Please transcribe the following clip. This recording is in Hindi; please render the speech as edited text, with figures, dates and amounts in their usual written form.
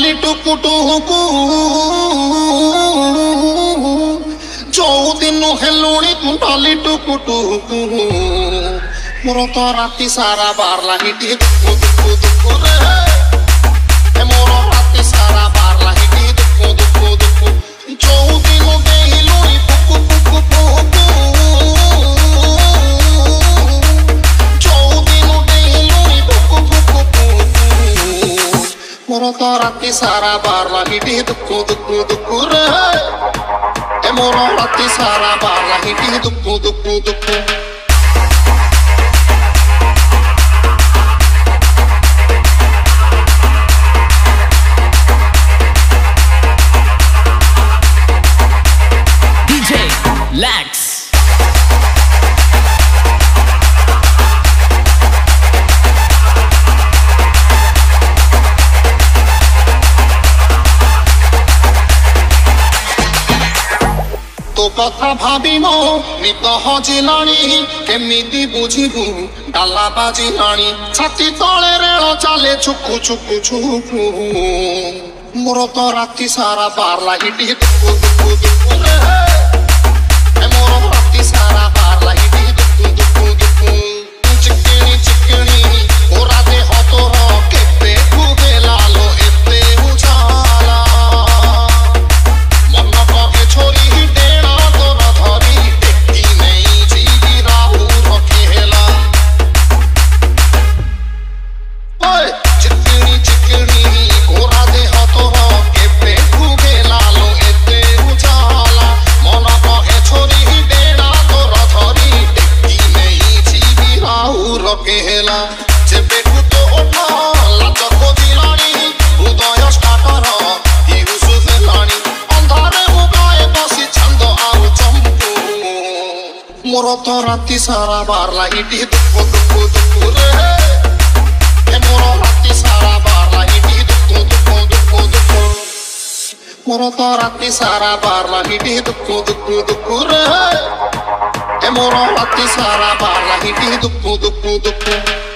ढाली टुकु टुकु जो दिन हेलुणी तू ढाली टुकु टुकु मोर तो राति सारा बारला हिटी दुकु दुकु दुकु रे मोर राति सारा बारला हिटी दुकु दुकु दुकु जो दिन हेलुणी पुकु पुकु पुकु जो दिन हेलुणी पुकु पुकु पुकु मोर तो राति सारा बारला हिटी दुकु दुकु दुकु रे मोर राति सारा बारला हिटी दुकु दुकु दुकु Lax तो कथा भाभी मो नित हजिलाणी केमिति बुझिबु डाला बाजिलाणी छाती तले रेल चाले छुकु छुकु छुकु मोर तो राति सारा बारला हिटी दुकु दुकु दुकु रे मोर राति सारा बारला हिटी दुकु दुकु दुकु चिकनी चिकनी ओरा दे हतो केते खुदे लालो एते उजाला मन कहे छोरी डेणा तो न धरी टेकी नहीं जीवी राहु रखेला ओए चिकनी चिकनी ओरा दे हतो केते खुदे लालो एते उजाला मन कहे छोरी डेणा तो न धरी टेकी नहीं जीवी राहु रखेला जेबे तो ओठा लाच खोजिलाणी हृदय स्टार्टर हिउस हेलाणी अंधारे मुगाए बसी छंद आउ चंपू मोर तो राति सारा बारला हिटी दुकु दुकु दुकु रे मोर राति सारा बारला हिटी दुकु दुकु दुकु दुकु मोर तो राति सारा बारला हिटी दुकु दुकु दुकु रे मोर राति सारा बारला हिटी दुकु दुकु दुकु